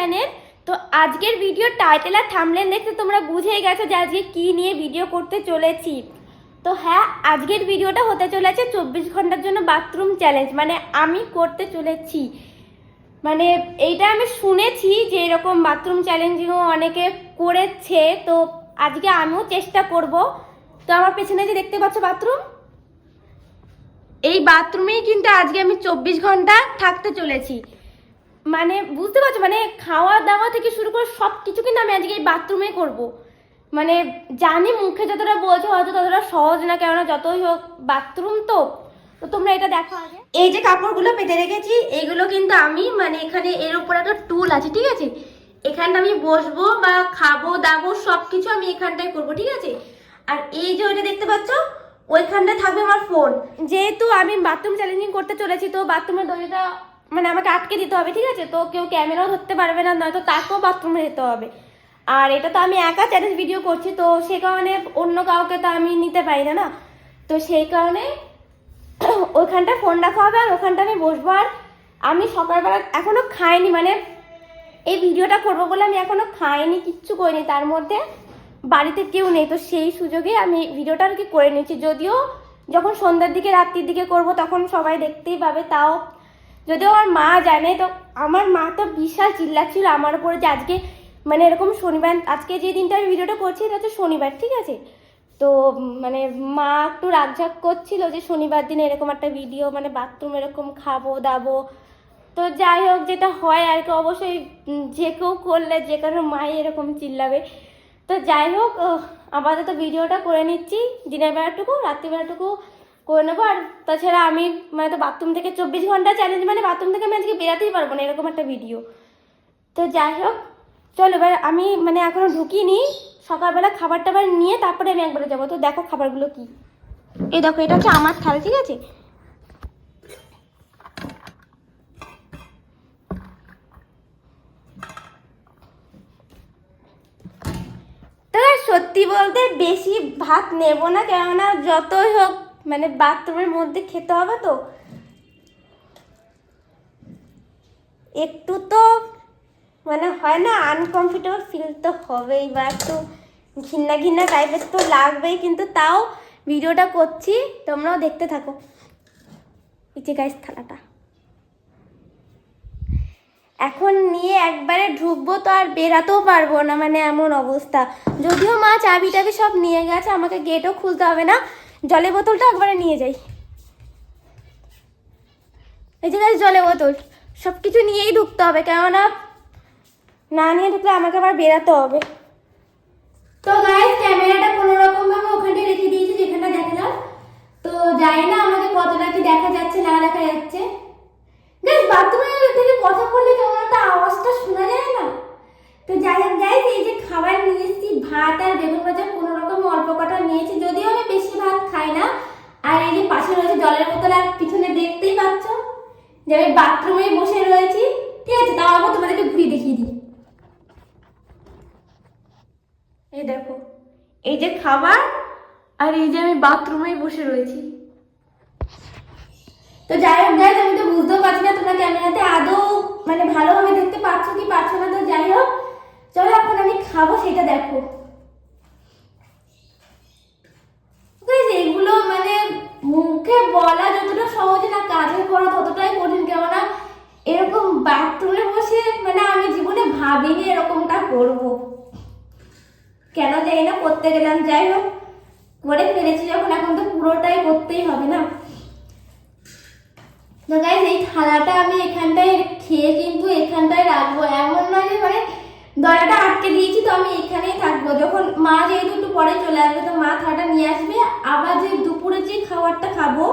Channel. তো আজকের video title আর thumbnail দেখতে তোমরা বুঝেই গেছো যে আজকে কি নিয়ে ভিডিও করতে চলেছি। তো হ্যাঁ, আজকের ভিডিওটা হতে চলেছে 24 ঘন্টার জন্য বাথরুম চ্যালেঞ্জ। মানে আমি করতে চলেছি, মানে এইটা আমি শুনেছি যে এরকম বাথরুম চ্যালেঞ্জিংও অনেকে করেছে, তো আজকে আমিও চেষ্টা করব। তো আমার পেছনে যে দেখতে পাচ্ছ বাথরুম, এই বাথরুমেই কিন্তু আজকে আমি 24 ঘন্টা থাকতে চলেছি। মানে বুঝতে পারছো, মানে খাওয়া দাওয়া থেকে শুরু করে সব কিছু কিন্তু আমি আজকে এই বাথরুমে করব। মানে জানি মুখে যতটা বলছো হয়তো ততটা সহজ না, কেননা যতই হোক বাথরুম তো তোমরা এটা দেখো আগে। এই যে কাপড়গুলো পেতে রেখেছি, এইগুলো কিন্তু আমি মানে এখানে এর উপর একটা টুল আছে, ঠিক আছে, এখানটা আমি বসবো বা খাবো দাবো সব কিছু আমি এখানটায় করবো, ঠিক আছে। আর এই যে ওইটা দেখতে পাচ্ছ, ওইখানটায় থাকবে আমার ফোন। যেহেতু আমি বাথরুম চ্যালেঞ্জিং করতে চলেছি, তো বাথরুমের দড়িটা মানে আমাকে আটকে দিতে হবে, ঠিক আছে। তো কেউ ক্যামেরাও ধরতে পারবে না, নয়তো তাকেও বাথরুমে যেতে হবে। আর এটা তো আমি একা চ্যালেঞ্জ ভিডিও করছি, তো সে কারণে অন্য কাউকে তো আমি নিতে পারি না, না। তো সেই কারণে ওইখানটা ফোন রাখা হবে আর ওখানটা আমি বসবো। আর আমি সকালবেলা এখনো খাইনি, মানে এই ভিডিওটা করবো বলে আমি এখনো খাইনি, কিচ্ছু করিনি। তার মধ্যে বাড়িতে কেউ নেই, তো সেই সুযোগে আমি ভিডিওটা আর কি করে নিচ্ছি। যদিও যখন সন্ধ্যার দিকে রাত্রির দিকে করব তখন সবাই দেখতেই পাবে, তাও যদিও আমার মা জানে। তো আমার মা তো বিশাল চিল্লাচ্ছিল আমার উপরে যে আজকে মানে এরকম শনিবার, আজকে যে দিনটা আমি ভিডিওটা করছি এটা হচ্ছে শনিবার, ঠিক আছে। তো মানে মা একটু রাগঝাগ করছিল যে শনিবার দিনে এরকম একটা ভিডিও, মানে বাথরুম এরকম খাবো দাবো। তো যাই হোক, যেটা হয় আর কি, অবশ্যই যে কেউ করলে যে কারো মাই এরকম চিল্লাবে। তো যাই হোক, আপাতত ভিডিওটা করে নিচ্ছি, দিনের বেলাটুকু রাত্রিবেলাটুকু করে নেবো। আর তাছাড়া আমি মানে তো বাথরুম থেকে 24 ঘন্টা চ্যালেঞ্জ, মানে বাথরুম থেকে আমি আজকে বেরাতেই পারবো না, এরকম একটা ভিডিও। তো যাই হোক, চলো এবার আমি মানে এখনো ঢুকিনি, সকালবেলা খাবার টাবার নিয়ে তারপরে আমি একবারে যাবো। তো দেখো খাবারগুলো কি, এই দেখো এটা হচ্ছে আমার থালা, ঠিক আছে। তো সত্যি বলতে বেশি ভাত নেব না, কেননা যতই হোক মানে বাথরুমের মধ্যে খেতে হবে, তো একটু তো মানে হয় না, আনকমফর্টেবল ফিল তো হবেই, বা একটু ঘিন্না ঘিন্না টাইপের তো লাগবেই। কিন্তু তাও ভিডিওটা করছি, তোমরাও দেখতে থাকো। এই যে গাইস থালাটা এখন নিয়ে একবারে ঢুকবো, তো আর বেরাতেও পারবো না, মানে এমন অবস্থা। যদিও মা চাবি টাবি সব নিয়ে গেছে, আমাকে গেটও খুলতে হবে না। জলের বোতলটা একবারে নিয়ে যাই, এই যে গাইস জলের বোতল সব কিছু নিয়েই ঢুকতে হবে, কেননা না নিয়ে ঢুকলে আমাকে আবার বেরাতে হবে। তো গাইস ক্যামেরাটা কোনো রকম ভাবে ওখানে রেখে দিয়েছি, যেখানে দেখা যাও। তো জানি না আমাকে কতটা কি দেখা যাচ্ছে না দেখা যাচ্ছে। গাইস বাথরুমে থেকে কথা বললে কেমন একটা আওয়াজটা শোনা যায় না। তো যাই হোক গাইস, এই যে খাবার নিয়ে এসেছি, ভাত আর বেগুন ভাজা কোনো রকম অল্প কটা নিয়েছি, যদিও আমি বেশি ভাত খাই না। আর এই যে পাশে রয়েছে জলের বোতল, আর পিছনে দেখতেই পাচ্ছ যে আমি বাথরুমে বসে রয়েছি, ঠিক আছে। তাও আবার তোমাদেরকে ঘুরিয়ে দেখিয়ে দিই, এই দেখো এই যে খাবার, আর এই যে আমি বাথরুমেই বসে রয়েছি। তো যাই হোক গাইস, আমি তো বুঝতেও পারছি না তোমরা ক্যামেরাতে আদৌ মানে ভালোভাবে দেখতে পাচ্ছ কি পাচ্ছ না। তো যাই হোক, চলো এখন আমি খাবো সেটা দেখো। গাইস এগুলো মানে মুখে বলা যতটা সহজ না, কাজে করা ততটাই কঠিন, কেননা এরকম বাথরুমে বসে মানে আমি জীবনে ভাবিনি এরকমটা করবো, কেন জানি না করতে গেলাম। যাই হোক করে ফেলেছি যখন, এখন তো পুরোটাই করতেই হবে না। তো গাইস এই থালাটা আমি এখানটায় খেয়ে কিন্তু এখানটায় রাখবো, এমন নয় যে মানে দরজাটা আটকে দিয়েছি তো আমি এখানেই থাকবো। যখন মা যেহেতু একটু পরে চলে আসবে, তো মা থালাটা নিয়ে আসবে, আবার যে দুপুরে যে খাবারটা খাবো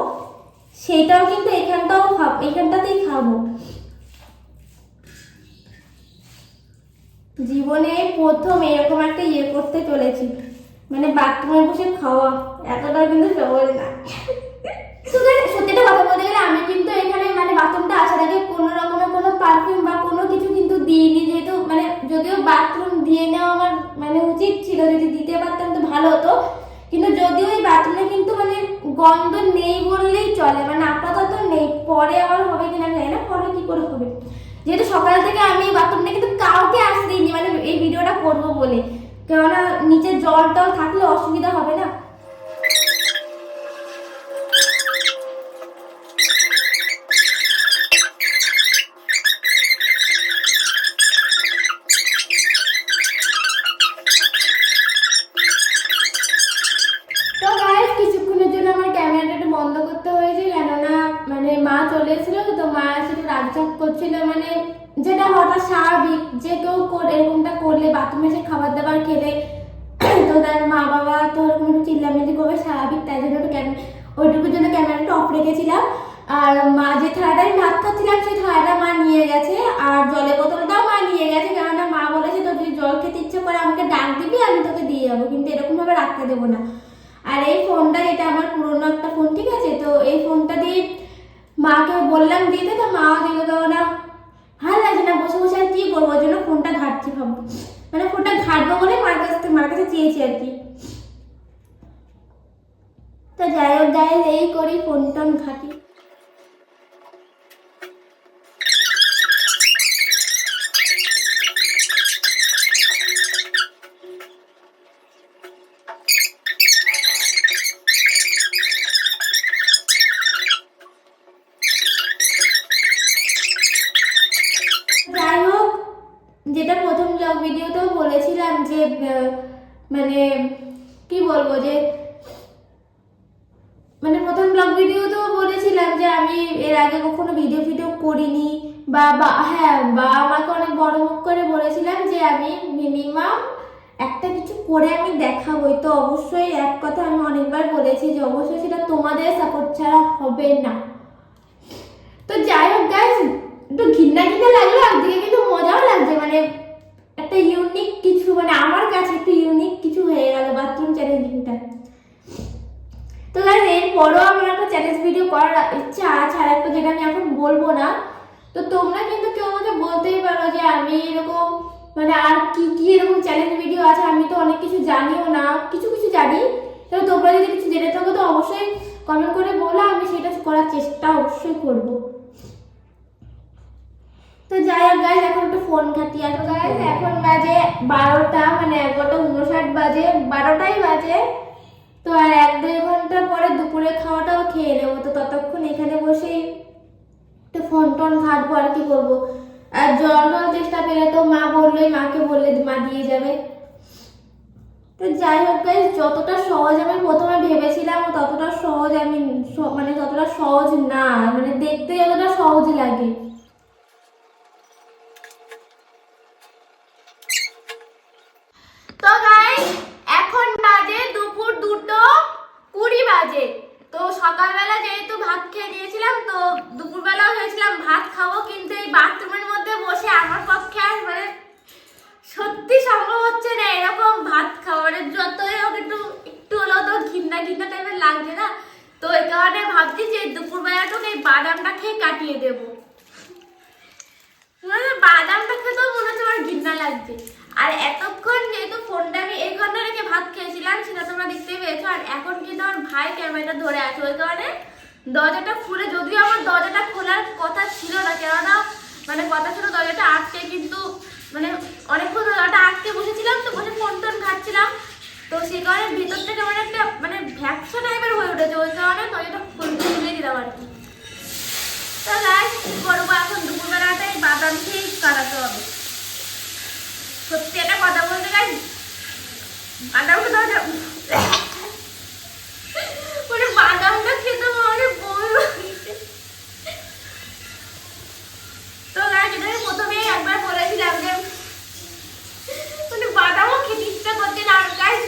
সেটাও কিন্তু এখানটাতেই খাবো। জীবনে প্রথম এরকম একটা ইয়ে করতে চলেছি, মানে বাথরুমে বসে খাওয়া, এতটা কিন্তু সহজ না। সত্যিটা কথা বলতে গেলে আমি কিন্তু এখানে মানে বাথরুমটা আসার আগে কোনো রকমের কোনো পারফিউম বা কোনো কিছু কিন্তু দিইনি, যেহেতু মানে যদিও বাথরুম দিয়ে নেওয়া আমার মানে উচিত ছিল, যদি দিতে পারতাম তো ভালো হতো। কিন্তু যদিও এই বাথরুমে কিন্তু মানে গন্ধ নেই বললেই চলে, মানে আপাতত নেই, পরে আবার হবে কিনা জানি না, পরে কি করে হবে। যেহেতু সকাল থেকে আমি বাথরুমটা কিন্তু কাউকে আসতে দিইনি, মানে এই ভিডিওটা করবো বলে, কেননা নিচে জল টল থাকলে অসুবিধা হবে না। তো গাইস কিছুক্ষণের জন্য আমার ক্যামেরাটা একটু বন্ধ করতে হয়েছে, কেননা মানে মা চলে এসেছিল, তো মা সেটা রাগজাগ করছিল, মানে যেটা হঠাৎ স্বাভাবিক যে কেউ এরকমটা করলে বাথরুমে এসে খাবার দাবার খেলে তো তার মা বাবা তো ওরকম একটু চিল্লামিল্লি করবে, স্বাভাবিক, তাই জন্য ওইটুকুর জন্য ক্যামেরাটা অফ রেখেছিলাম। আর মা যে থালাটায় ভাত খাচ্ছিলাম সেই থালাটা মা নিয়ে গেছে, আর জলের বোতলটাও মা নিয়ে গেছে, কেননা মা বলেছে তোর যদি জল খেতে ইচ্ছে করে আমাকে ডাক দিবি, আমি তোকে দিয়ে যাবো, কিন্তু এরকম ভাবে রাখতে দেবো না। আর এই ফোনটা, এটা আমার পুরোনো একটা ফোন, ঠিক আছে, তো এই ফোনটা দিয়ে মাকে বললাম দিতে, তো মাও দিল, তো না ভালো লাগছে না বসে বসে, আর কি করবো, ওই জন্য ফোনটা ঘাটছি ভাববো, মানে ফোনটা ঘাটবো বলে মার কাছে চেয়েছি আর কি। তো যাই হোক গাইস, এই করি ফোন টোন ঘাটি। যাই হোক, যেটা প্রথম ব্লগ ভিডিওতেও বলেছিলাম যে মানে কি বলবো, যে মানে প্রথম ব্লগ ভিডিওতেও বলেছিলাম যে আমি এর আগে কখনো ভিডিও করিনি, হ্যাঁ, বা আমাকে অনেক বড় মুখ করে বলেছিলাম যে আমি মিনিমাম একটা কিছু করে আমি দেখাবোই। তো অবশ্যই এক কথা আমি অনেকবার বলেছি যে অবশ্যই সেটা তোমাদের সাপোর্ট ছাড়া হবে না। তো যাই হোক গাইস, একটু ঘৃণা লাগলো, একদিকে কিন্তু মজাও লাগছে, মানে একটা ইউনিক কিছু, মানে আমার কাছে একটু ইউনিক কিছু হয়ে গেল বাথরুম চ্যালেঞ্জিংটা। তো গাইস এরপরও আমার একটা চ্যালেঞ্জ ভিডিও করার ইচ্ছা আছে, আর একটা যেটা আমি এখন বলবো না। তো তোমরা কিন্তু কেউ আমাকে বলতেই পারো যে আমি এরকম মানে আর কি কি এরকম চ্যালেঞ্জ ভিডিও আছে, আমি তো অনেক কিছু জানিও না, কিছু কিছু জানি। তো তোমরা যদি কিছু জেনে থাকো তো অবশ্যই কমেন্ট করে বলো, আমি সেটা করার চেষ্টা অবশ্যই করবো। তো যাই হোক গাইস, এখন একটু ফোন ঘাটি। আর গাইস এখন বাজে 12টা, মানে 11:59 বাজে, 12টাই বাজে। তো আর 1-2 ঘন্টা পরে দুপুরে খাওয়াটাও খেয়ে নেবো, তো ততক্ষণ এখানে বসেই একটু ফোন টোন ঘাটবো, আর কি করবো। আর জল চেষ্টা পেলে তো মাকে বললে মা দিয়ে যাবে। তো যাই হোক গাইস, যতটা সহজ আমি প্রথমে ভেবেছিলাম ততটা সহজ মানে ততটা সহজ না, মানে দেখতে যতটা সহজ লাগে। তো গাইস এখন বাজে দুপুর 2:20 বাজে। তো সকালবেলা যেহেতু ভাত খেয়ে নিয়েছিলাম, তো দুপুরবেলাও ভেবেছিলাম ভাত খাবো, কিন্তু এই বাথরুমের মধ্যে বসে আমার পক্ষে আর মানে সত্যি সম্ভব হচ্ছে না এরকম ভাত খাওয়া, মানে যতই হোক একটু হলেও তো ঘৃণা টাইপের লাগছে না। তো এই কারণে ভাবছি যে দুপুরবেলাটুকু এই বাদামটা খেয়ে কাটিয়ে দেবো, মানে বাদামটা খেতেও মনে হচ্ছে আমার ঘৃণা লাগছে। আর এতক্ষণ যেহেতু ফোনটা আমি এই ঘন্টা রেখে ভাত খেয়েছিলাম সেটা তোমরা দেখতে পেয়েছো, আর এখন কিন্তু আমার ভাই ক্যামেরাটা ধরে আছে, ওই কারণে দরজাটা খুলে, যদিও আমার দরজাটা খোলার কথা ছিল না, কেননা মানে কথা ছিল দরজাটা আটকে, কিন্তু মানে অনেকক্ষণ দরজাটা আটকে বসেছিলাম, তো বসে ফোন টোন ঘাটছিলাম, তো সেই কারণে ভিতর থেকে মানে একটা মানে ভ্যাপসা টাইপের হয়ে উঠেছে, ওই কারণে দরজাটা খুলে দিলাম আর কি। তো গাইস করবো এখন দুপুরবেলাটাই বাদাম খেয়েই কাটাতে হবে। সত্যি একটা কথা বলতে গাইস, বাদামটা মানে বাদামটা খেতে মানে বমি। তো গাইস এটা প্রথমেই একবার বলেছিলাম যে মানে বাদামও খেতে ইচ্ছা করছে না। আর গাইস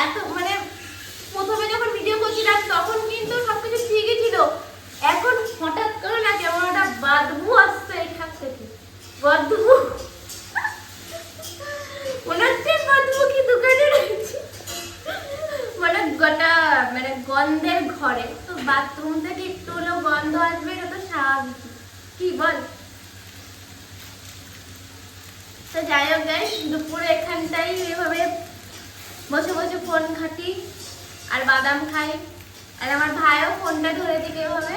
এত মানে প্রথমে যখন ভিডিও করছিলাম তখন কিন্তু সবকিছু ঠিকই ছিল, এখন হঠাৎ করে না কেমন একটা বদবু আসছে এখান থেকে, বদবু মনে হচ্ছে বদবু কি দোকানে রয়েছে, মানে গোটা মানে গন্ধের ঘরে। তো বাথরুম থেকে একটু হলেও গন্ধ আসবে, এটা তো স্বাভাবিক, কি বল। তো যাই হোক গাইস, দুপুরে এখানটাই এভাবে বসে বসে ফোন ঘাটি আর বাদাম খাই, আর আমার ভাইও ফোনটা ধরে দিকে এভাবে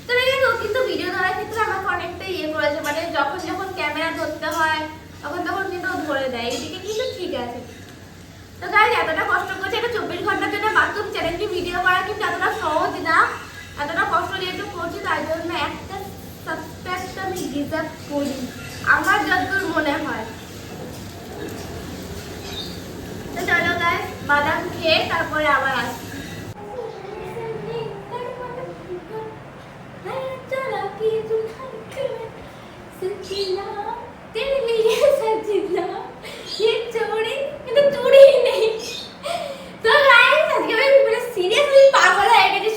তবে ও কিন্তু ভিডিও ধরার ক্ষেত্রে আমাকে অনেকটা ইয়ে করেছে, মানে যখন যখন ক্যামেরা ধরতে হয় তখন তখন কিন্তু ও ধরে দেয়, এদিকে কিন্তু ঠিক আছে। তো গাইজ এতটা কষ্ট করছে, এটা 24 ঘন্টার জন্য বাথরুম চ্যালেঞ্জে ভিডিও করা কিন্তু এতটা সহজ না, এতটা কষ্ট যেহেতু করছি তাই জন্য একটা সাবস্ক্রাইব আমি ডিজার্ভ করি আমার যতদূর মনে হয়। তো চলো গাইজ বাদাম খেয়ে তারপরে আবার আসি।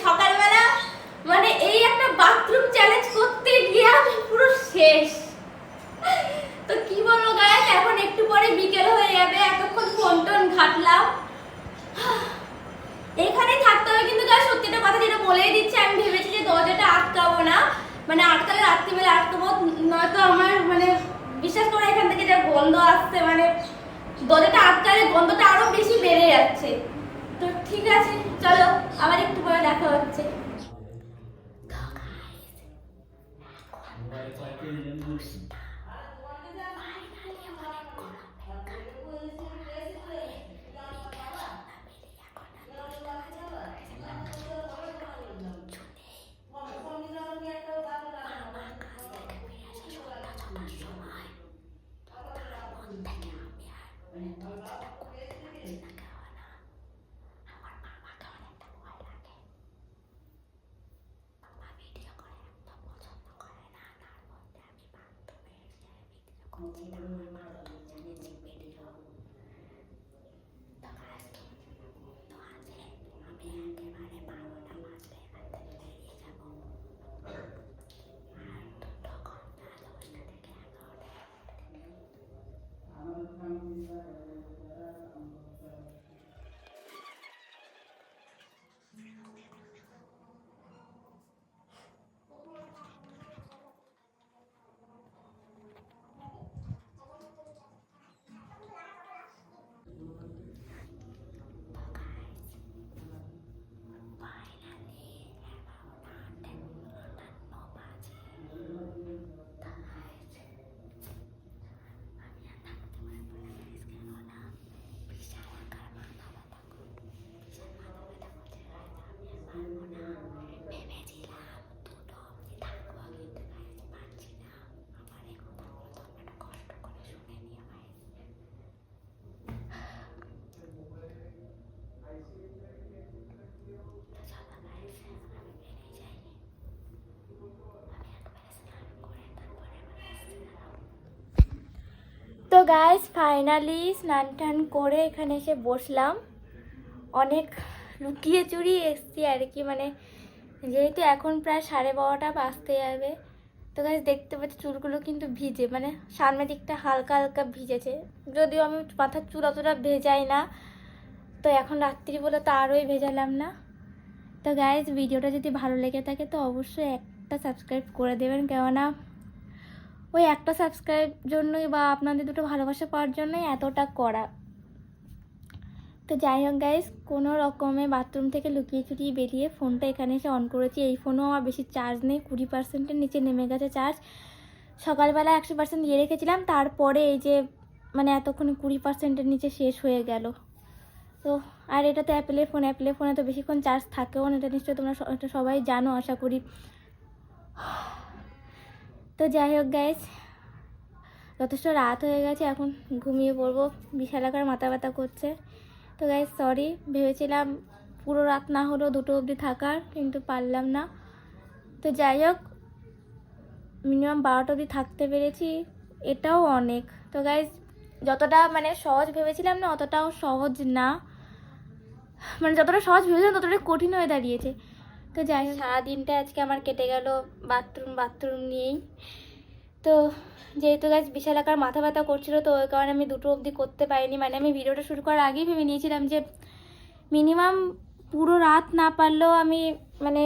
সকালবেলা মানে এই একটা বাথরুম চ্যালেঞ্জ করতে গিয়ে আমি পুরো শেষ। তো কি বলবো গাইস, এখন একটু পরে বিকেল হয়ে যাবে, এতক্ষণ ফোন টোন ঘাটলাম, এখানে থাকতে হবে। কিন্তু গাইস সত্যিটা কথা যেটা বলেই দিচ্ছি, আমি ভেবেছি যে দরজাটা আটকাবো না, মানে আটকালে রাত্রিবেলা আটকাবো, নয়তো আমার মানে বিশ্বাস করে এখান থেকে যা গন্ধ আসছে, মানে দরজাটা আটকালে গন্ধটা আরো বেশি বেড়ে যাচ্ছে। তো ঠিক আছে চলো আবার একটু পরে দেখা হচ্ছে। তো গাইস ফাইনালি স্নান টান করে এখানে এসে বসলাম, অনেক লুকিয়ে চুরিয়ে এসছি আর কি, মানে যেহেতু এখন প্রায় 12:30 বাজতে যাবে। তো গাইস দেখতে পাচ্ছি চুলগুলো কিন্তু ভিজে, মানে সামনের দিকটা হালকা হালকা ভিজেছে, যদিও আমি মাথার চুল অতটা ভেজাই না, তো এখন রাত্রি বলে তো আরোই ভেজালাম না। তো গাইস ভিডিওটা যদি ভালো লেগে থাকে তো অবশ্যই একটা সাবস্ক্রাইব করে দেবেন, কেননা ওই একটা সাবস্ক্রাইব জন্যই বা আপনাদের দুটো ভালোবাসা পাওয়ার জন্যই এতটা করা। তো যাই হোক গাইস, কোনো রকমে বাথরুম থেকে লুকিয়ে চুরিয়ে বেরিয়ে ফোনটা এখানে এসে অন করেছি। এই ফোনও আমার বেশি চার্জ নেই, 20%-এর নিচে নেমে গেছে চার্জ। সকালবেলা 100% দিয়ে রেখেছিলাম, তারপরে এই যে মানে এতক্ষণ 20%-এর নিচে শেষ হয়ে গেল। তো আর এটা তো অ্যাপেলের ফোন, অ্যাপেলের ফোনে তো বেশিক্ষণ চার্জ থাকেও না, এটা নিশ্চয়ই তোমরা এটা সবাই জানো আশা করি। তো যাই হোক গাইস, যথেষ্ট রাত হয়ে গেছে, এখন ঘুমিয়ে পড়বো, বিশাল আকার মাথা ব্যথা করছে। তো গাইস সরি, ভেবেছিলাম পুরো রাত না হলেও 2টো অবধি থাকার, কিন্তু পারলাম না। তো যাই হোক মিনিমাম 12টা অবধি থাকতে পেরেছি, এটাও অনেক। তো গাইস যতটা মানে সহজ ভেবেছিলাম না অতটাও সহজ না, মানে যতটা সহজ ভেবেছিলাম ততটা কঠিন হয়ে দাঁড়িয়েছে। তো যাই হোক সারাদিনটা আজকে আমার কেটে গেল বাথরুম নিয়েই। তো যেহেতু গাইস বিশাল আকার মাথা ব্যথা করছিল, তো ওই কারণে আমি 2টো অবধি করতে পারিনি। মানে আমি ভিডিওটা শুরু করার আগেই ভেবে নিয়েছিলাম যে মিনিমাম পুরো রাত না পারলেও আমি মানে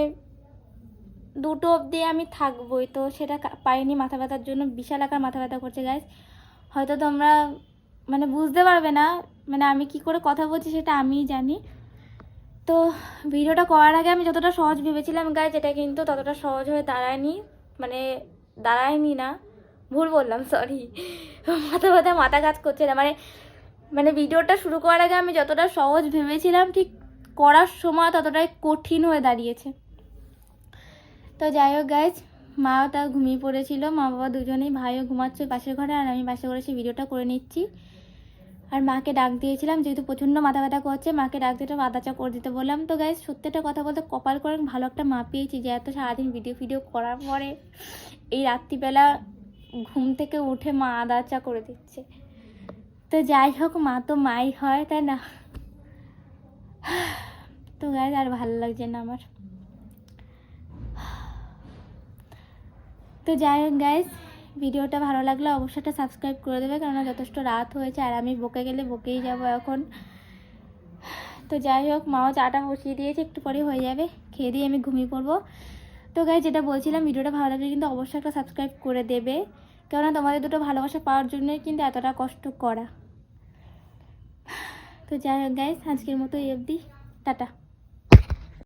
2টো অবধি আমি থাকবোই, তো সেটা পারিনি মাথা ব্যথার জন্য। বিশাল আকার মাথা ব্যথা করছে গাইস, হয়তো তোমরা মানে বুঝতে পারবে না, মানে আমি কি করে কথা বলছি সেটা আমিই জানি। তো ভিডিওটা করার আগে আমি যতটা সহজ ভেবেছিলাম গাইজ, এটা কিন্তু ততটা সহজ হয়ে দাঁড়ায়নি, মানে দাঁড়ায়নি না, ভুল বললাম, সরি, মাথা কাজ করছে না, মানে ভিডিওটা শুরু করার আগে আমি যতটা সহজ ভেবেছিলাম ঠিক করার সময় ততটাই কঠিন হয়ে দাঁড়িয়েছে। তো যাই হোক গাইজ, মাও তা ঘুমিয়ে পড়েছিল, মা বাবা দুজনেই, ভাইও ঘুমাচ্ছে পাশের ঘরে, আর আমি পাশে করে সে ভিডিওটা করে নিচ্ছি। আর মাকে ডাক দিয়েছিলাম, যেহেতু প্রচণ্ড মাথা ব্যথা করছে, মাকে ডাক দিয়ে আদা চা করে দিতে বললাম। তো গাইজ সত্যিটা কথা বলতে কপাল করে ভালো একটা মা পেয়েছি, যে এত সারাদিন ভিডিও করার পরে এই রাত্রিবেলা ঘুম থেকে উঠে মা আদা চা করে দিচ্ছে। তো যাই হোক, মা তো মাই হয়, তাই না? তো গাইজ আর ভালো লাগছে না আমার। তো যাই হোক গাইজ, ভিডিওটা ভালো লাগলে অবশ্যই একটা সাবস্ক্রাইব করে দেবে, কেননা যথেষ্ট রাত হয়েছে আর আমি বকে গেলে বকেই যাবো এখন। তো যাই হোক, মাও চাটা বসিয়ে দিয়েছে, একটু পরে হয়ে যাবে, খেয়ে দিয়ে আমি ঘুমিয়ে পড়বো। তো গাইজ যেটা বলছিলাম, ভিডিওটা ভালো লাগলে কিন্তু অবশ্যই একটা সাবস্ক্রাইব করে দেবে, কেননা তোমাদের দুটো ভালোবাসা পাওয়ার জন্যই কিন্তু এতটা কষ্ট করা। তো যাই হোক গাইজ, আজকের মতো এই অবধি, টাটা।